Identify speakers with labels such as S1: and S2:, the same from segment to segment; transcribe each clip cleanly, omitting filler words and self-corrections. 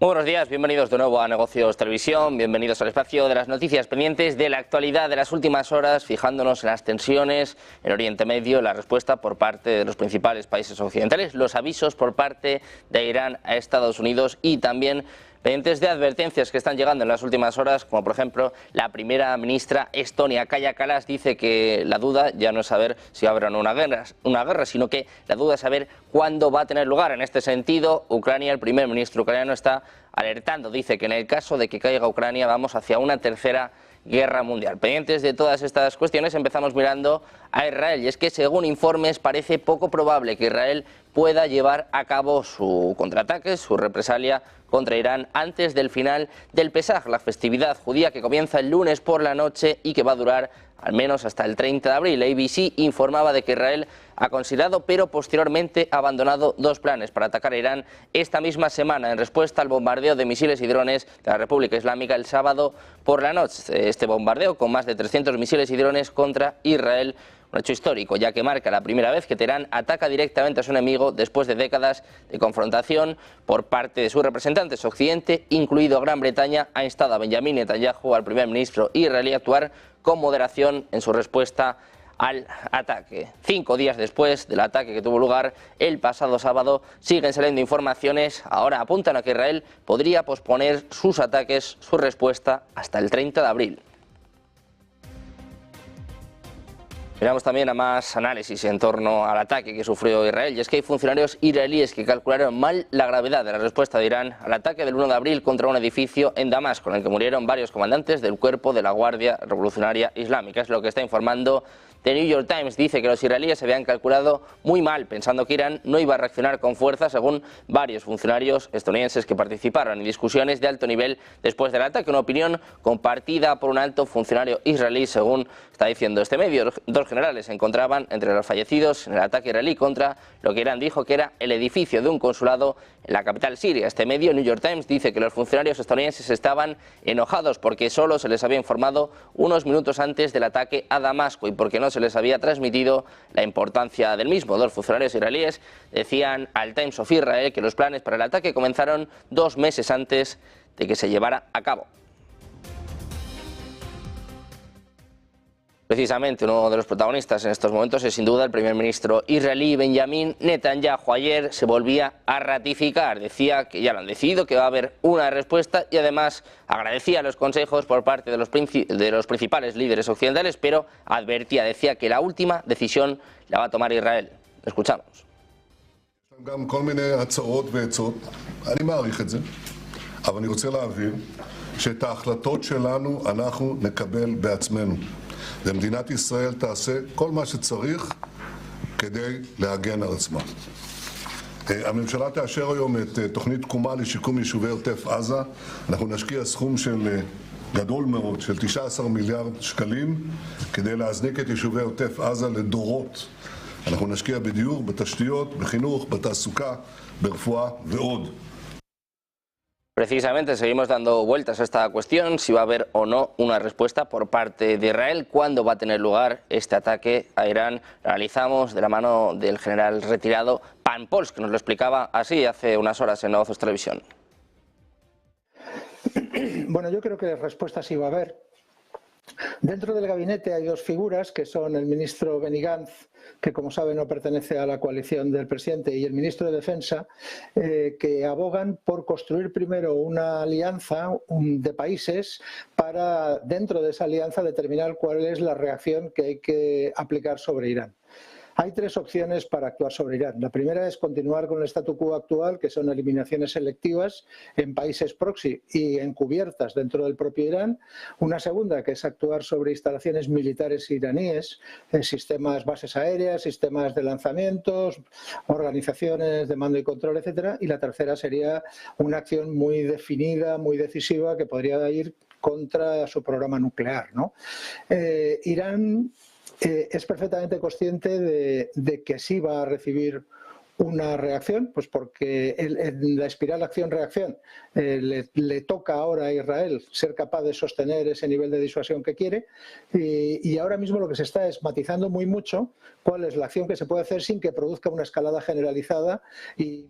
S1: Muy buenos días, bienvenidos de nuevo a Negocios Televisión, bienvenidos al espacio de las noticias pendientes de la actualidad de las últimas horas, fijándonos en las tensiones en Oriente Medio, la respuesta por parte de los principales países occidentales, los avisos por parte de Irán a Estados Unidos y también pendientes de advertencias que están llegando en las últimas horas, como por ejemplo la primera ministra estonia, Kaja Kallas, dice que la duda ya no es saber si habrá una guerra, sino que la duda es saber cuándo va a tener lugar. En este sentido, Ucrania, el primer ministro ucraniano, está alertando, dice que en el caso de que caiga Ucrania vamos hacia una tercera guerra mundial. Pendientes de todas estas cuestiones, empezamos mirando a Israel, y es que según informes parece poco probable que Israel pueda llevar a cabo su contraataque, su represalia contra Irán antes del final del Pesaj, la festividad judía que comienza el lunes por la noche y que va a durar al menos hasta el 30 de abril. ABC informaba de que Israel ha considerado, pero posteriormente ha abandonado dos planes para atacar a Irán esta misma semana en respuesta al bombardeo de misiles y drones de la República Islámica el sábado por la noche. Este bombardeo, con más de 300 misiles y drones contra Israel, un hecho histórico, ya que marca la primera vez que Teherán ataca directamente a su enemigo después de décadas de confrontación por parte de sus representantes. Occidente, incluido Gran Bretaña, ha instado a Benjamin Netanyahu, al primer ministro israelí, a actuar con moderación en su respuesta al ataque. 5 días después del ataque que tuvo lugar el pasado sábado, siguen saliendo informaciones, ahora apuntan a que Israel podría posponer sus ataques, su respuesta, hasta el 30 de abril. Miramos también a más análisis en torno al ataque que sufrió Israel, y es que hay funcionarios israelíes que calcularon mal la gravedad de la respuesta de Irán al ataque del 1 de abril contra un edificio en Damasco, en el que murieron varios comandantes del cuerpo de la Guardia Revolucionaria Islámica. Es lo que está informando The New York Times. Dice que los israelíes se habían calculado muy mal, pensando que Irán no iba a reaccionar con fuerza, según varios funcionarios estadounidenses que participaron en discusiones de alto nivel después del ataque. Una opinión compartida por un alto funcionario israelí, según está diciendo este medio. Dos generales se encontraban entre los fallecidos en el ataque israelí contra lo que Irán dijo que era el edificio de un consulado en la capital siria. Este medio, New York Times, dice que los funcionarios estadounidenses estaban enojados porque solo se les había informado unos minutos antes del ataque a Damasco y porque no se les había transmitido la importancia del mismo. Dos funcionarios israelíes decían al Times of Israel que los planes para el ataque comenzaron 2 meses antes de que se llevara a cabo. Precisamente uno de los protagonistas en estos momentos es sin duda el primer ministro israelí Benjamin Netanyahu. Ayer se volvía a ratificar, decía que ya lo han decidido, que va a haber una respuesta, y además agradecía los consejos por parte de los principales líderes occidentales, pero advertía, decía que la última decisión la va a tomar Israel. Escuchamos.
S2: גם כל מיני הצעות ועצות, אני מעריך את זה, אבל אני רוצה להבהיר שאת ההחלטות שלנו אנחנו נקבל בעצמנו. ומדינת ישראל תעשה כל מה שצריך כדי להגן על עצמה. הממשלה תאשר היום את תוכנית תקומה לשיקום יישובי עוטף עזה. אנחנו נשקיע סכום גדול מאוד של 19 מיליארד שקלים כדי להזניק את יישובי עוטף עזה לדורות. אנחנו נשקיע בדיור, בתשתיות, בחינוך, בתעסוקה, ברפואה ועוד.
S1: Precisamente seguimos dando vueltas a esta cuestión, si va a haber o no una respuesta por parte de Israel, cuándo va a tener lugar este ataque a Irán. Lo analizamos de la mano del general retirado Pan Pols, que nos lo explicaba así hace unas horas en Negocios Televisión.
S3: Bueno, yo creo que respuesta sí va a haber. Dentro del gabinete hay dos figuras, que son el ministro Benny Gantz, que como sabe no pertenece a la coalición del presidente, y el ministro de Defensa, que abogan por construir primero una alianza de países para, dentro de esa alianza, determinar cuál es la reacción que hay que aplicar sobre Irán. Hay 3 opciones para actuar sobre Irán. La primera es continuar con el statu quo actual, que son eliminaciones selectivas en países proxy y encubiertas dentro del propio Irán. Una segunda, que es actuar sobre instalaciones militares iraníes, sistemas, bases aéreas, sistemas de lanzamientos, organizaciones de mando y control, etcétera. Y la tercera sería una acción muy definida, muy decisiva, que podría ir contra su programa nuclear, ¿no? Irán es perfectamente consciente de que sí va a recibir una reacción, pues porque en la espiral acción-reacción le toca ahora a Israel ser capaz de sostener ese nivel de disuasión que quiere, y ahora mismo lo que se está es matizando muy mucho cuál es la acción que se puede hacer sin que produzca una escalada generalizada y...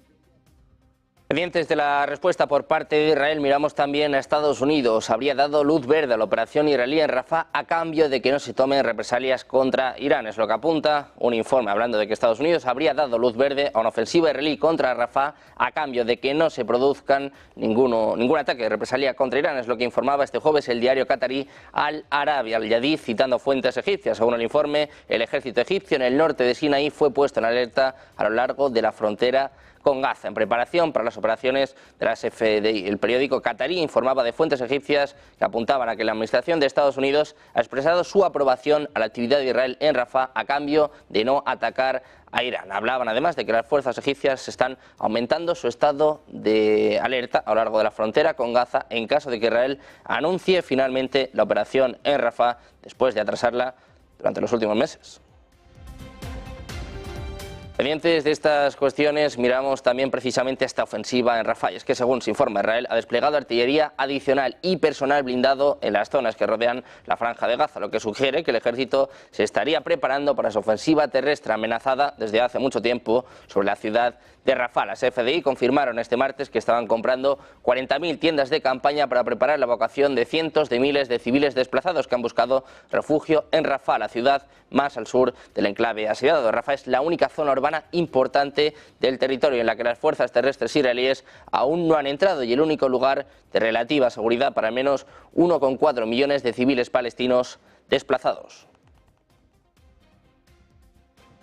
S1: Pendientes de la respuesta por parte de Israel, miramos también a Estados Unidos. Habría dado luz verde a la operación israelí en Rafah a cambio de que no se tomen represalias contra Irán. Es lo que apunta un informe hablando de que Estados Unidos habría dado luz verde a una ofensiva israelí contra Rafah a cambio de que no se produzcan ningún ataque de represalia contra Irán. Es lo que informaba este jueves el diario qatarí Al Arabi Al Yadid, citando fuentes egipcias. Según el informe, el ejército egipcio en el norte de Sinaí fue puesto en alerta a lo largo de la frontera con Gaza, en preparación para las operaciones de las FDI. El periódico qatarí informaba de fuentes egipcias que apuntaban a que la administración de Estados Unidos ha expresado su aprobación a la actividad de Israel en Rafah a cambio de no atacar a Irán. Hablaban además de que las fuerzas egipcias están aumentando su estado de alerta a lo largo de la frontera con Gaza en caso de que Israel anuncie finalmente la operación en Rafah después de atrasarla durante los últimos meses. Pendientes de estas cuestiones, miramos también precisamente esta ofensiva en Rafah. Es que, según se informa, Israel ha desplegado artillería adicional y personal blindado en las zonas que rodean la franja de Gaza, lo que sugiere que el ejército se estaría preparando para su ofensiva terrestre amenazada desde hace mucho tiempo sobre la ciudad de Rafah. Las FDI confirmaron este martes que estaban comprando 40.000 tiendas de campaña para preparar la evacuación de cientos de miles de civiles desplazados que han buscado refugio en Rafah, la ciudad más al sur del enclave asediado. Rafah es la única zona urbana importante del territorio en la que las fuerzas terrestres israelíes aún no han entrado y el único lugar de relativa seguridad para al menos 1,4 millones de civiles palestinos desplazados.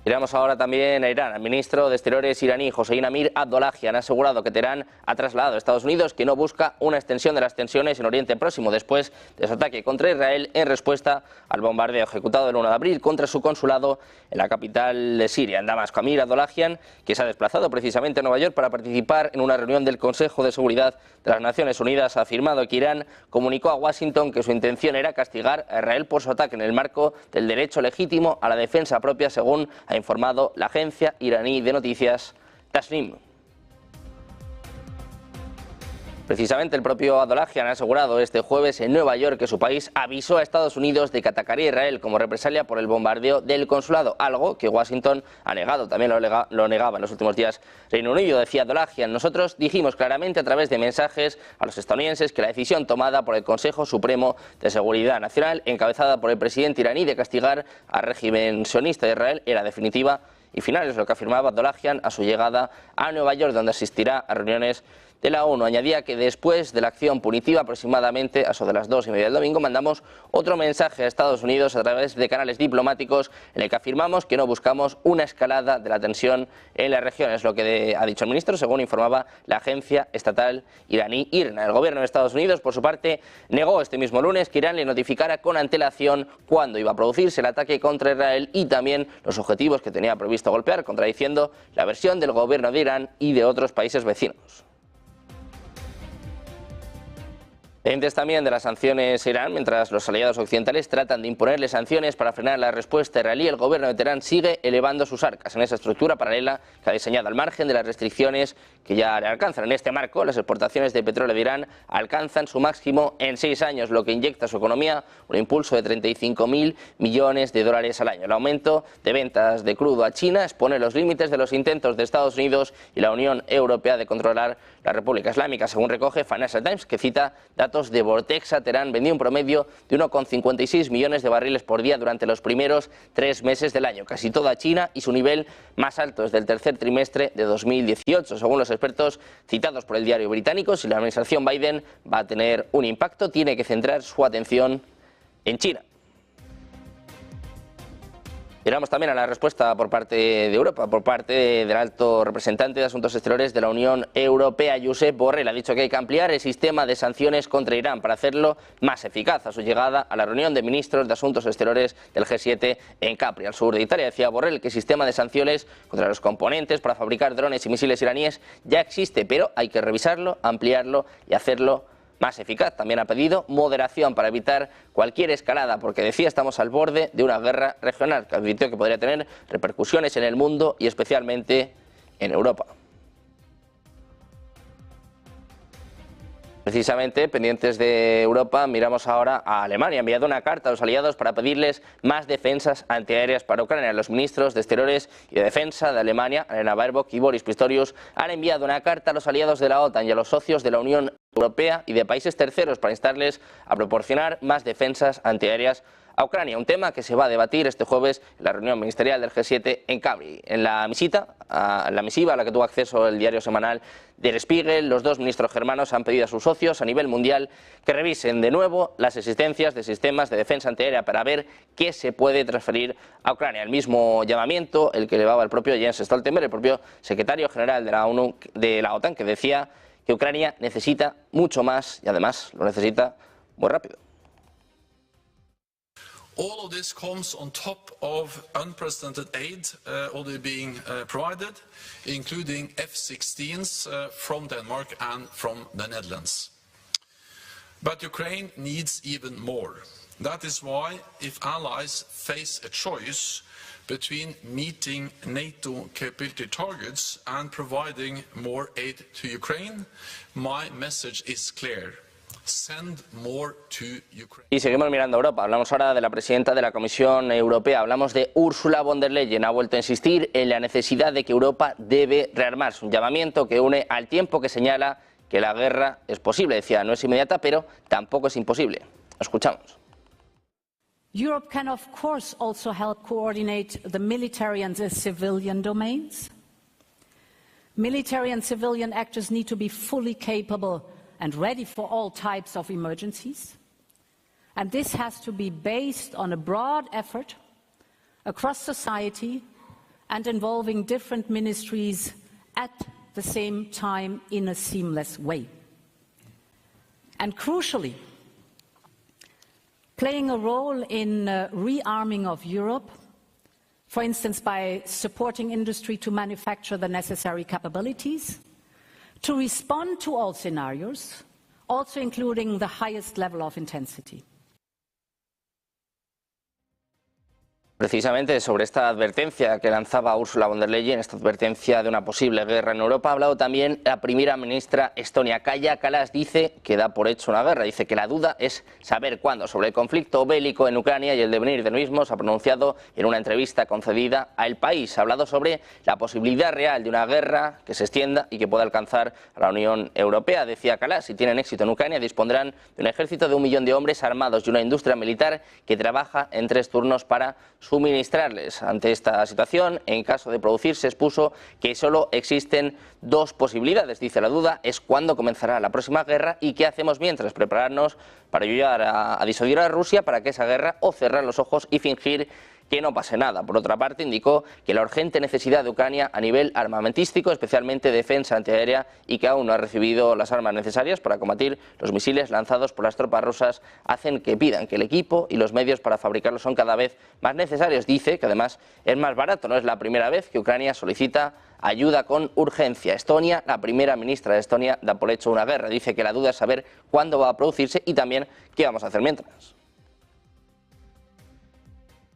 S1: Miramos ahora también a Irán. El ministro de Exteriores iraní, Hossein Amir Abdollahian, ha asegurado que Teherán ha trasladado a Estados Unidos que no busca una extensión de las tensiones en Oriente Próximo después de su ataque contra Israel en respuesta al bombardeo ejecutado el 1 de abril contra su consulado en la capital de Siria, en Damasco. Amir Abdollahian, que se ha desplazado precisamente a Nueva York para participar en una reunión del Consejo de Seguridad de las Naciones Unidas, ha afirmado que Irán comunicó a Washington que su intención era castigar a Israel por su ataque en el marco del derecho legítimo a la defensa propia, según ha informado la agencia iraní de noticias Tasnim. Precisamente el propio Abdollahian ha asegurado este jueves en Nueva York que su país avisó a Estados Unidos de que atacaría a Israel como represalia por el bombardeo del consulado, algo que Washington ha negado, también lo negaba en los últimos días Reino Unido. Decía Abdollahian: nosotros dijimos claramente a través de mensajes a los estadounidenses que la decisión tomada por el Consejo Supremo de Seguridad Nacional, encabezada por el presidente iraní, de castigar al régimen sionista de Israel era definitiva y final. Es lo que afirmaba Abdollahian a su llegada a Nueva York, donde asistirá a reuniones de la ONU. Añadía que después de la acción punitiva, aproximadamente a eso de las 2:30 del domingo, mandamos otro mensaje a Estados Unidos a través de canales diplomáticos en el que afirmamos que no buscamos una escalada de la tensión en la región. Es lo que ha dicho el ministro, según informaba la agencia estatal iraní IRNA. El gobierno de Estados Unidos, por su parte, negó este mismo lunes que Irán le notificara con antelación cuándo iba a producirse el ataque contra Israel y también los objetivos que tenía previsto golpear, contradiciendo la versión del gobierno de Irán y de otros países vecinos. Pendientes también de las sanciones a Irán, mientras los aliados occidentales tratan de imponerle sanciones para frenar la respuesta israelí, el gobierno de Teherán sigue elevando sus arcas en esa estructura paralela que ha diseñado al margen de las restricciones que ya le alcanzan. En este marco, las exportaciones de petróleo de Irán alcanzan su máximo en 6 años, lo que inyecta a su economía un impulso de 35.000 millones de dólares al año. El aumento de ventas de crudo a China expone los límites de los intentos de Estados Unidos y la Unión Europea de controlar la República Islámica, según recoge Financial Times, que cita datos de Vortexa. Teherán vendió un promedio de 1,56 millones de barriles por día durante los primeros 3 meses del año, casi toda China, y su nivel más alto desde el tercer trimestre de 2018. Según los expertos citados por el diario británico, si la administración Biden va a tener un impacto, tiene que centrar su atención en China. Miramos también a la respuesta por parte de Europa, por parte del alto representante de Asuntos Exteriores de la Unión Europea, Josep Borrell. Ha dicho que hay que ampliar el sistema de sanciones contra Irán para hacerlo más eficaz. A su llegada a la reunión de ministros de Asuntos Exteriores del G7 en Capri, al sur de Italia, decía Borrell que el sistema de sanciones contra los componentes para fabricar drones y misiles iraníes ya existe, pero hay que revisarlo, ampliarlo y hacerlo más eficaz. También ha pedido moderación para evitar cualquier escalada, porque decía estamos al borde de una guerra regional, que advirtió que podría tener repercusiones en el mundo y especialmente en Europa. Precisamente, pendientes de Europa, miramos ahora a Alemania. Ha enviado una carta a los aliados para pedirles más defensas antiaéreas para Ucrania. Los ministros de Exteriores y de Defensa de Alemania, Annalena Baerbock y Boris Pistorius, han enviado una carta a los aliados de la OTAN y a los socios de la Unión Europea y de países terceros para instarles a proporcionar más defensas antiaéreas a Ucrania, un tema que se va a debatir este jueves en la reunión ministerial del G7 en Cabri. En la misiva a la que tuvo acceso el diario semanal Der Spiegel, los dos ministros germanos han pedido a sus socios a nivel mundial que revisen de nuevo las existencias de sistemas de defensa antiaérea para ver qué se puede transferir a Ucrania. El mismo llamamiento, el que elevaba el propio Jens Stoltenberg, el propio secretario general de la OTAN, que decía que Ucrania necesita mucho más y además lo necesita muy rápido.
S4: All of this comes on top of unprecedented aid already being provided, including F-16s from Denmark and from the Netherlands. But Ukraine needs even more. That is why, if allies face a choice between meeting NATO capability targets and providing more aid to Ukraine, my message is clear. Send more to Ukraine.
S1: Y seguimos mirando a Europa. Hablamos ahora de la presidenta de la Comisión Europea. Hablamos de Ursula von der Leyen. Ha vuelto a insistir en la necesidad de que Europa debe rearmarse. Un llamamiento que une al tiempo que señala que la guerra es posible. Decía, no es inmediata, pero tampoco es imposible. Escuchamos.
S5: Europe can of course also help coordinate the military and the civilian domains. Military and civilian actors need to be fully capable and ready for all types of emergencies. And this has to be based on a broad effort across society and involving different ministries at the same time in a seamless way. And crucially, playing a role in rearming of Europe, for instance by supporting industry to manufacture the necessary capabilities, to respond to all scenarios, also including the highest level of intensity.
S1: Precisamente sobre esta advertencia que lanzaba Ursula von der Leyen, esta advertencia de una posible guerra en Europa, ha hablado también la primera ministra estonia, Kaja Kallas. Dice que da por hecho una guerra, dice que la duda es saber cuándo. Sobre el conflicto bélico en Ucrania y el devenir del mismo se ha pronunciado en una entrevista concedida a El País. Ha hablado sobre la posibilidad real de una guerra que se extienda y que pueda alcanzar a la Unión Europea. Decía Kallas, si tienen éxito en Ucrania dispondrán de un ejército de 1 millón de hombres armados y una industria militar que trabaja en 3 turnos para suministrarles. Ante esta situación, en caso de producirse, expuso que solo existen 2 posibilidades. Dice, la duda es cuándo comenzará la próxima guerra y qué hacemos mientras, prepararnos para ayudar a disuadir a Rusia para que esa guerra, o cerrar los ojos y fingir que no pase nada. Por otra parte, indicó que la urgente necesidad de Ucrania a nivel armamentístico, especialmente defensa antiaérea, y que aún no ha recibido las armas necesarias para combatir los misiles lanzados por las tropas rusas, hacen que pidan que el equipo y los medios para fabricarlos son cada vez más necesarios. Dice que además es más barato. No es la primera vez que Ucrania solicita ayuda con urgencia. Estonia, la primera ministra de Estonia, da por hecho una guerra. Dice que la duda es saber cuándo va a producirse y también qué vamos a hacer mientras.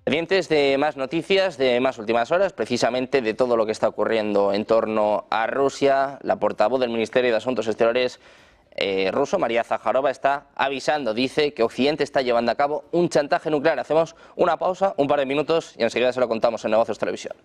S1: Pendientes de más noticias, de más últimas horas, precisamente de todo lo que está ocurriendo en torno a Rusia. La portavoz del Ministerio de Asuntos Exteriores ruso, María Zaharova, está avisando, dice que Occidente está llevando a cabo un chantaje nuclear. Hacemos una pausa, un par de minutos y enseguida se lo contamos en Negocios Televisión.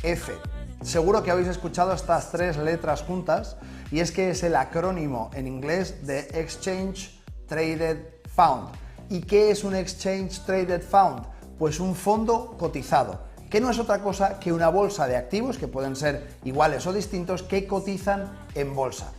S6: ETF, Seguro que habéis escuchado estas tres letras juntas y es que es el acrónimo en inglés de Exchange Traded Fund. ¿Y qué es un Exchange Traded Fund? Pues un fondo cotizado, que no es otra cosa que una bolsa de activos, que pueden ser iguales o distintos, que cotizan en bolsa.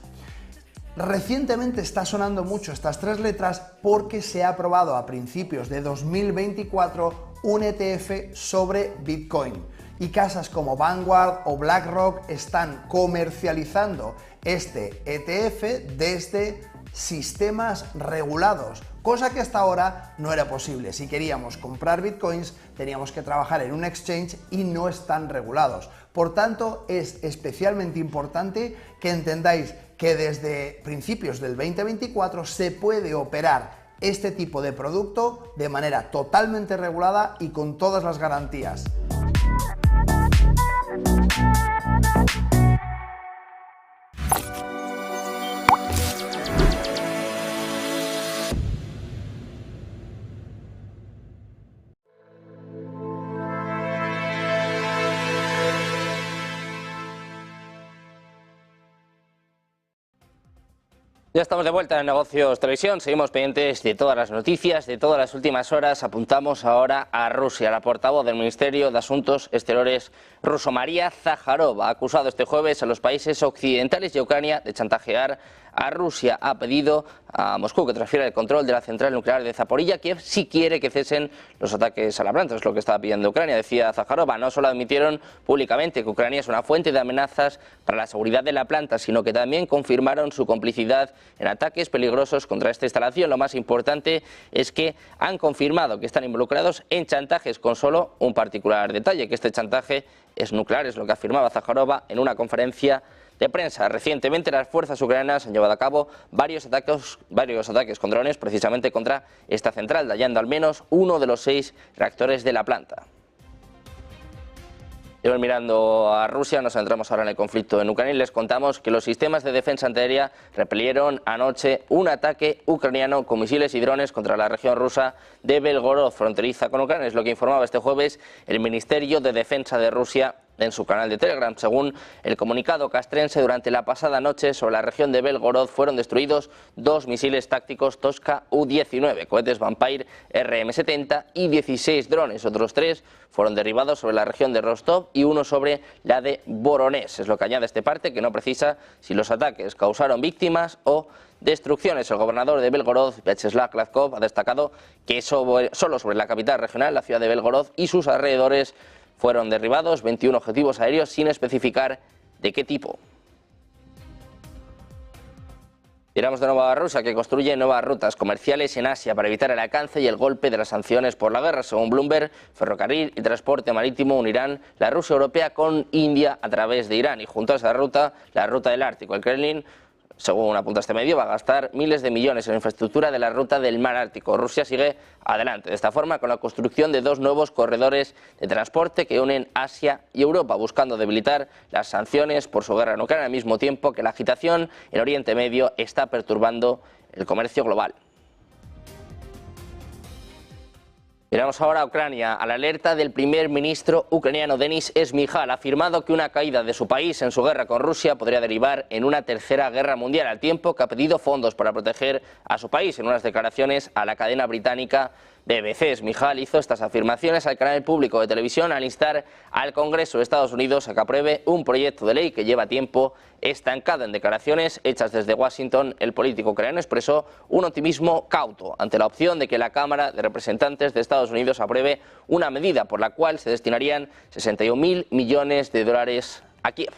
S6: Recientemente está sonando mucho estas tres letras porque se ha aprobado a principios de 2024 un ETF sobre Bitcoin y casas como Vanguard o BlackRock están comercializando este ETF desde sistemas regulados, cosa que hasta ahora no era posible. Si queríamos comprar bitcoins teníamos que trabajar en un exchange y no están regulados. Por tanto, es especialmente importante que entendáis que desde principios del 2024 se puede operar este tipo de producto de manera totalmente regulada y con todas las garantías.
S1: Ya estamos de vuelta en Negocios Televisión, seguimos pendientes de todas las noticias, de todas las últimas horas. Apuntamos ahora a Rusia. La portavoz del Ministerio de Asuntos Exteriores ruso, María Zakharova, ha acusado este jueves a los países occidentales y a Ucrania de chantajear a Rusia. Ha pedido a Moscú que transfiera el control de la central nuclear de Zaporilla. Kiev sí quiere que cesen los ataques a la planta, es lo que estaba pidiendo Ucrania. Decía Zakharova, no solo admitieron públicamente que Ucrania es una fuente de amenazas para la seguridad de la planta, sino que también confirmaron su complicidad en ataques peligrosos contra esta instalación. Lo más importante es que han confirmado que están involucrados en chantajes, con solo un particular detalle, que este chantaje es nuclear, es lo que afirmaba Zakharova en una conferencia de prensa. Recientemente las fuerzas ucranianas han llevado a cabo varios ataques con drones precisamente contra esta central, dañando al menos uno de los 6 reactores de la planta. Y mirando a Rusia, nos centramos ahora en el conflicto en Ucrania y les contamos que los sistemas de defensa antiaérea repelieron anoche un ataque ucraniano con misiles y drones contra la región rusa de Belgorod, fronteriza con Ucrania. Es lo que informaba este jueves el Ministerio de Defensa de Rusia en su canal de Telegram. Según el comunicado castrense, durante la pasada noche sobre la región de Belgorod fueron destruidos 2 misiles tácticos Tosca U-19, cohetes Vampire RM-70 y 16 drones. Otros 3 fueron derribados sobre la región de Rostov y uno sobre la de Voronezh. Es lo que añade este parte, que no precisa si los ataques causaron víctimas o destrucciones. El gobernador de Belgorod, Vyacheslav Gladkov, ha destacado que solo sobre la capital regional, la ciudad de Belgorod y sus alrededores, fueron derribados 21 objetivos aéreos sin especificar de qué tipo. Miramos de nuevo a Rusia, que construye nuevas rutas comerciales en Asia para evitar el alcance y el golpe de las sanciones por la guerra. Según Bloomberg, ferrocarril y transporte marítimo unirán la Rusia europea con India a través de Irán. Y junto a esa ruta, la ruta del Ártico. El Kremlin, según apunta este medio, va a gastar miles de millones en infraestructura de la ruta del mar Ártico. Rusia sigue adelante de esta forma con la construcción de 2 nuevos corredores de transporte que unen Asia y Europa, buscando debilitar las sanciones por su guerra en Ucrania, al mismo tiempo que la agitación en Oriente Medio está perturbando el comercio global. Miramos ahora a Ucrania. A la alerta del primer ministro ucraniano Denis Esmihal, ha afirmado que una caída de su país en su guerra con Rusia podría derivar en una tercera guerra mundial, al tiempo que ha pedido fondos para proteger a su país. En unas declaraciones a la cadena británica BBC, Esmihal hizo estas afirmaciones al canal público de televisión al instar al Congreso de Estados Unidos a que apruebe un proyecto de ley que lleva tiempo estancado. En declaraciones hechas desde Washington, el político ucraniano expresó un optimismo cauto ante la opción de que la Cámara de Representantes de Estados Unidos apruebe una medida por la cual se destinarían 61.000 millones de dólares a Kiev.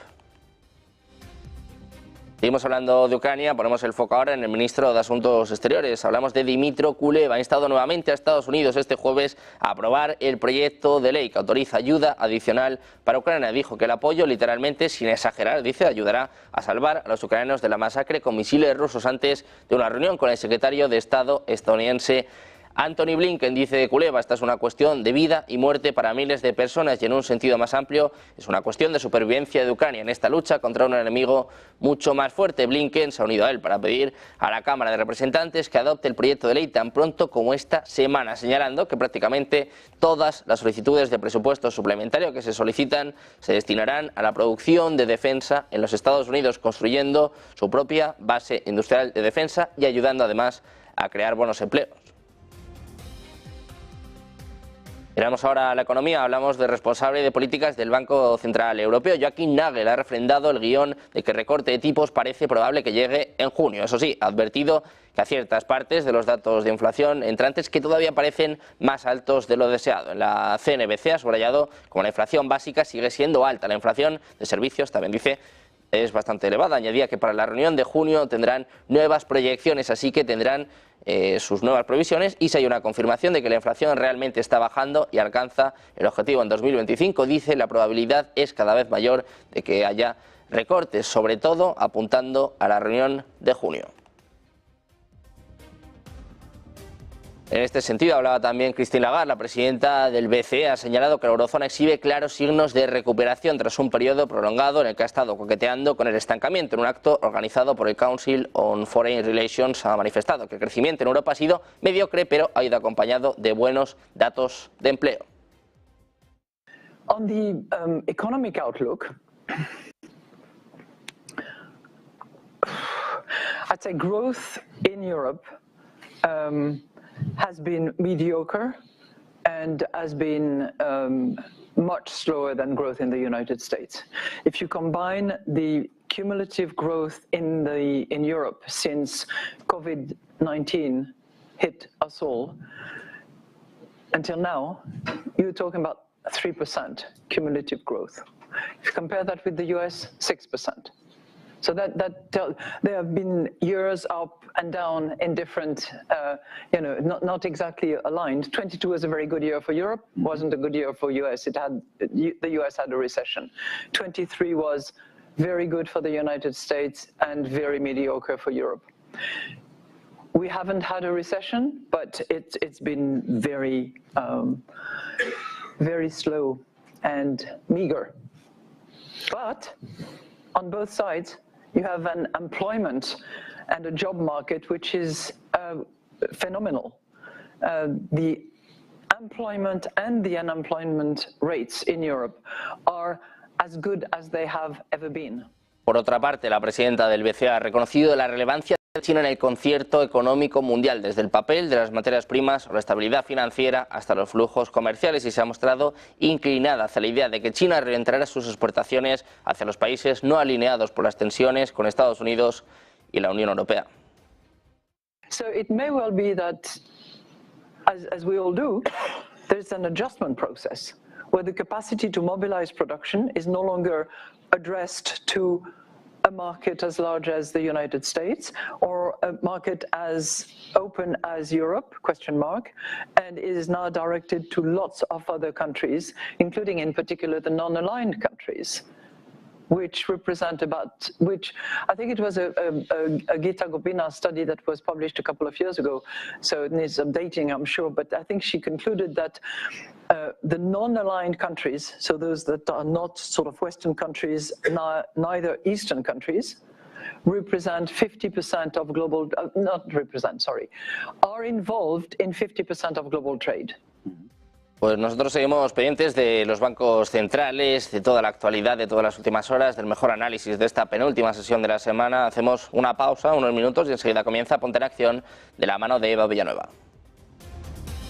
S1: Seguimos hablando de Ucrania, ponemos el foco ahora en el ministro de Asuntos Exteriores. Hablamos de Dmytro Kuleba. Ha instado nuevamente a Estados Unidos este jueves a aprobar el proyecto de ley que autoriza ayuda adicional para Ucrania. Dijo que el apoyo, literalmente, sin exagerar, dice, ayudará a salvar a los ucranianos de la masacre con misiles rusos antes de una reunión con el secretario de Estado estadounidense Anthony Blinken dice de Kuleva: esta es una cuestión de vida y muerte para miles de personas y en un sentido más amplio es una cuestión de supervivencia de Ucrania en esta lucha contra un enemigo mucho más fuerte. Blinken se ha unido a él para pedir a la Cámara de Representantes que adopte el proyecto de ley tan pronto como esta semana, señalando que prácticamente todas las solicitudes de presupuesto suplementario que se solicitan se destinarán a la producción de defensa en los Estados Unidos, construyendo su propia base industrial de defensa y ayudando además a crear buenos empleos. Miramos ahora a la economía, hablamos del responsable de políticas del Banco Central Europeo. Joachim Nagel ha refrendado el guión de que el recorte de tipos parece probable que llegue en junio. Eso sí, ha advertido que a ciertas partes de los datos de inflación entrantes que todavía parecen más altos de lo deseado. En la CNBC ha subrayado como la inflación básica sigue siendo alta. La inflación de servicios, también dice, es bastante elevada. Añadía que para la reunión de junio tendrán nuevas proyecciones, así que tendrán sus nuevas previsiones, y si hay una confirmación de que la inflación realmente está bajando y alcanza el objetivo en 2025, dice, la probabilidad es cada vez mayor de que haya recortes, sobre todo apuntando a la reunión de junio. En este sentido hablaba también Christine Lagarde, la presidenta del BCE, ha señalado que la eurozona exhibe claros signos de recuperación tras un periodo prolongado en el que ha estado coqueteando con el estancamiento. En un acto organizado por el Council on Foreign Relations ha manifestado que el crecimiento en Europa ha sido mediocre, pero ha ido acompañado de buenos datos de empleo.
S7: On the economic outlook, I'd say growth in Europe has been mediocre and has been much slower than growth in the United States. If you combine the cumulative growth in Europe since COVID-19 hit us all, until now, you're talking about 3% cumulative growth. If you compare that with the US, 6%. So there have been years up and down in different, not exactly aligned. 22 was a very good year for Europe, wasn't a good year for US. The US had a recession. 23 was very good for the United States and very mediocre for Europe. We haven't had a recession, but it's been very, very slow and meager. But on both sides, you have an employment and a job market which is phenomenal. The employment and the unemployment rates in Europe are as good as they have ever been.
S1: Por otra parte, la presidenta del BCE ha reconocido la relevancia de China en el concierto económico mundial, desde el papel de las materias primas o la estabilidad financiera hasta los flujos comerciales, y se ha mostrado inclinada hacia la idea de que China reorientará sus exportaciones hacia los países no alineados por las tensiones con Estados Unidos y la Unión Europea.
S7: So it may well be that, as we all do, there's an adjustment process where the capacity to mobilize production is no longer addressed to a market as large as the United States or a market as open as Europe, and is now directed to lots of other countries, including in particular the non-aligned countries, which represent which I think it was a Gita Gopinath study that was published a couple of years ago, so it needs updating, I'm sure, but I think she concluded that the non-aligned countries, so those that are not sort of Western countries, neither Eastern countries, represent 50% of global, are involved in 50% of global trade.
S1: Pues nosotros seguimos pendientes de los bancos centrales, de toda la actualidad, de todas las últimas horas, del mejor análisis de esta penúltima sesión de la semana. Hacemos una pausa, unos minutos, y enseguida comienza Ponte en Acción de la mano de Eva Villanueva.